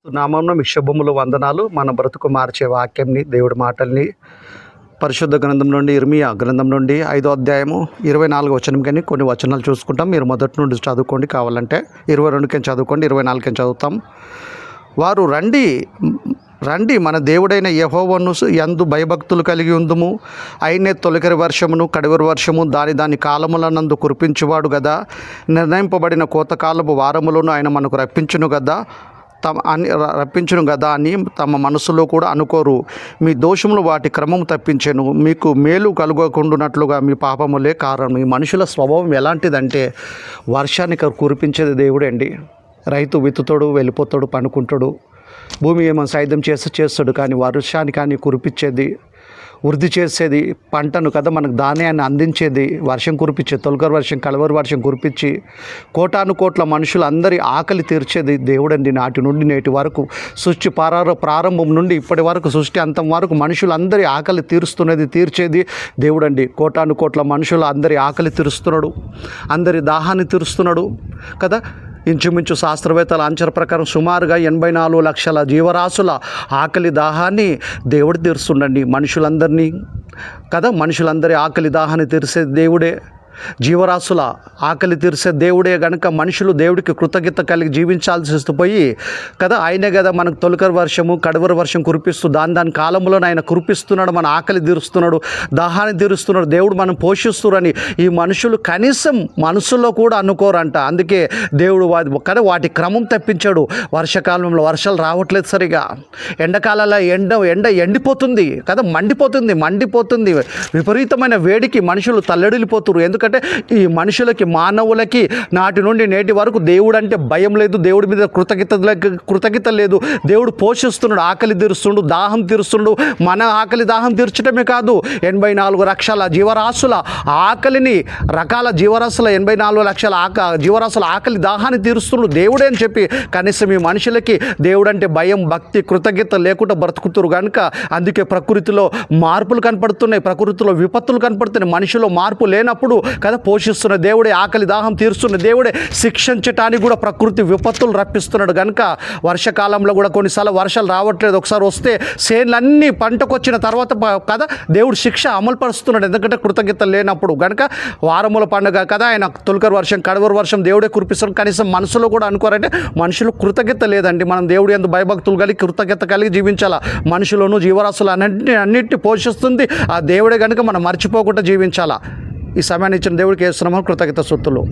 నామంలో మీ శుభములు వందనాలు. మన బ్రతుకు మార్చే వాక్యంని, దేవుడి మాటల్ని పరిశుద్ధ గ్రంథం నుండి, ఇర్మియా గ్రంథం నుండి 5వ అధ్యాయము 24వ వచనం కానీ కొన్ని వచనాలు చూసుకుంటాం. మీరు మొదటి నుండి చదువుకోండి, కావాలంటే 22 చదువుకోండి, 24 చదువుతాం. వారు రండి రండి మన దేవుడైన యెహోవాను యందు భయభక్తులు కలిగి ఉందుము. ఆయనే తొలకరి వర్షమును కడవరి వర్షము దాని కాలములనందు కురిపించువాడు గదా. నిర్ణయింపబడిన కోతకాలపు వారములను ఆయన మనకు రప్పించును గదా అని తమ మనసులో కూడా అనుకోరు. మీ దోషములు వాటి క్రమం తప్పించెను, మీకు మేలు కలుగకుండానట్లుగా మీ పాపములే కారణం. ఈ మనుషుల స్వభావం ఎలాంటిదంటే వర్షాన్ని కురిపించేది దేవుడే అండి. రైతు విత్తుతాడు, వెళ్ళిపోతాడు, పనుకుంటాడు, భూమి ఏమో సాయుధం చేస్తాడు, కానీ వర్షాన్ని కానీ కురిపించేది, వృద్ధి చేసేది, పంటను కదా మనకు ధాన్యాన్ని అందించేది వర్షం కురిపించేది. తొలకరి వర్షం, కడవరి వర్షం కురిపించి కోటాను కోట్ల మనుషులందరి ఆకలి తీర్చేది దేవుడండి. నాటి నుండి నేటి వరకు సృష్టి ప్రారంభం నుండి ఇప్పటి వరకు, సృష్టి అంతం వరకు మనుషులందరి ఆకలి తీర్చేది దేవుడండి. కోటాను కోట్ల మనుషులు అందరి ఆకలి తీరుస్తున్నాడు, అందరి దాహాన్ని తీరుస్తున్నాడు కదా. ఇంచుమించు శాస్త్రవేత్తల అంచనా ప్రకారం సుమారుగా 84 లక్షల జీవరాశుల ఆకలి దాహాన్ని దేవుడు తీరుస్తుండండి. మనుషులందరినీ కదా, మనుషులందరి ఆకలి దాహాన్ని తీర్చేది దేవుడే. జీవరాశుల ఆకలి తీర్చే దేవుడే గనుక మనుషులు దేవుడికి కృతజ్ఞత కలిగి జీవించాల్సి పోయి కదా. ఆయనే కదా మనకు తొలకరి వర్షము కడవరి వర్షం కురిపిస్తూ దాని కాలంలో ఆయన కురిపిస్తున్నాడు, మన ఆకలి తీరుస్తున్నాడు, దాహాన్ని తీరుస్తున్నాడు, దేవుడు మనం పోషిస్తున్నాడని ఈ మనుషులు కనీసం మనసులో కూడా అనుకోరంట. అందుకే దేవుడు కదా వాటి క్రమం తప్పించాడు. వర్షాకాలంలో వర్షాలు రావట్లేదు సరిగా, ఎండాకాలంలో ఎండిపోతుంది కదా, మండిపోతుంది, విపరీతమైన వేడికి మనుషులు తల్లడిల్లిపోతున్నారు. ఎందుకంటే ఈ మనుషులకి, మానవులకి నాటి నుండి నేటి వరకు దేవుడు అంటే భయం లేదు, దేవుడి మీద కృతజ్ఞత లేదు. దేవుడు పోషిస్తున్నాడు, ఆకలి తీరుస్తుండు, దాహం తీరుస్తుండు. మన ఆకలి దాహం తీర్చడమే కాదు, 84 లక్షల జీవరాశుల ఆకలిని, రకాల జీవరాశుల 84 లక్షల జీవరాశుల ఆకలి దాహాన్ని తీరుస్తుండు దేవుడే అని చెప్పి కనీసం ఈ మనుషులకి దేవుడు అంటే భయం, భక్తి, కృతజ్ఞత లేకుండా బ్రతుకుతురు కనుక అందుకే ప్రకృతిలో మార్పులు కనపడుతున్నాయి, ప్రకృతిలో విపత్తులు కనపడుతున్నాయి. మనిషిలో మార్పు లేనప్పుడు కదా పోషిస్తున్న దేవుడే, ఆకలి దాహం తీరుస్తున్న దేవుడే శిక్షించటానికి కూడా ప్రకృతి విపత్తులు రప్పిస్తున్నాడు కనుక వర్షాకాలంలో కూడా కొన్నిసార్లు వర్షాలు రావట్లేదు. ఒకసారి వస్తే చేనులన్నీ పంటకొచ్చిన తర్వాత కదా దేవుడు శిక్ష అమలుపరుస్తున్నాడు. ఎందుకంటే కృతజ్ఞత లేనప్పుడు కనుక వారముల పండుగ కదా, ఆయన తొలకరి వర్షం కడవరి వర్షం దేవుడే కురిపిస్తున్నాడు. కనీసం మనసులో కూడా అనుకోరంటే మనుషులు కృతజ్ఞత లేదండి. మనం దేవుడు యందు భయభక్తులు కలిగి కృతజ్ఞత కలిగి జీవించాలా. మనుషులను జీవరాశులు అన్నిటిని పోషిస్తుంది ఆ దేవుడే కనుక మనం మర్చిపోకుండా జీవించాలా. ఈ సమయాన్ని ఇచ్చిన దేవుడికి వేస్తున్నాము కృతజ్ఞత స్తుతులు.